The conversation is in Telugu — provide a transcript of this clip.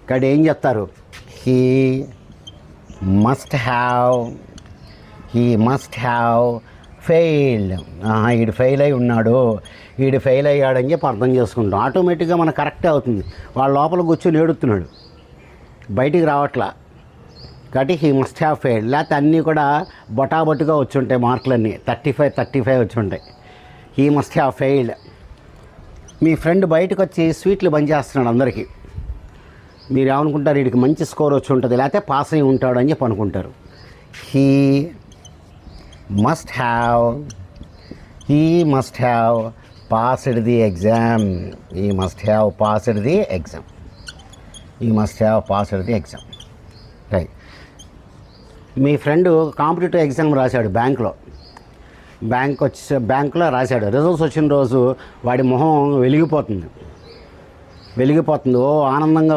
ఇక్కడ ఏం చెప్తారు? He must have failed. వీడు ఫెయిల్ అయి ఉన్నాడు, వీడు ఫెయిల్ అయ్యాడని చెప్పి అర్థం చేసుకుంటాం. ఆటోమేటిక్గా మనకు కరెక్టే అవుతుంది. వాళ్ళ లోపల కూర్చొని ఏడుస్తున్నాడు, బయటికి రావట్లా. కాబట్టి హీ మస్ట్ హ్యావ్ ఫెయిల్డ్. లేకపోతే అన్నీ కూడా బొటాబొట్టుగా వచ్చి ఉంటాయి, మార్కులన్నీ 35 వచ్చి ఉంటాయి. He must have failed. Me friend బయటకు వచ్చి స్వీట్లు బంద్ చేస్తున్నాడు అందరికీ. మీరు ఏమనుకుంటారు? వీడికి మంచి స్కోర్ వచ్చి ఉంటుంది, లేకపోతే పాస్ అయి ఉంటాడు అని చెప్పి అనుకుంటారు. He must have passed the exam. He must have passed the exam. Right. Me friend competitive exam రాశాడు బ్యాంకులో రాశాడు. రిజల్ట్స్ వచ్చిన రోజు వాడి మొహం వెలిగిపోతుంది. ఓ ఆనందంగా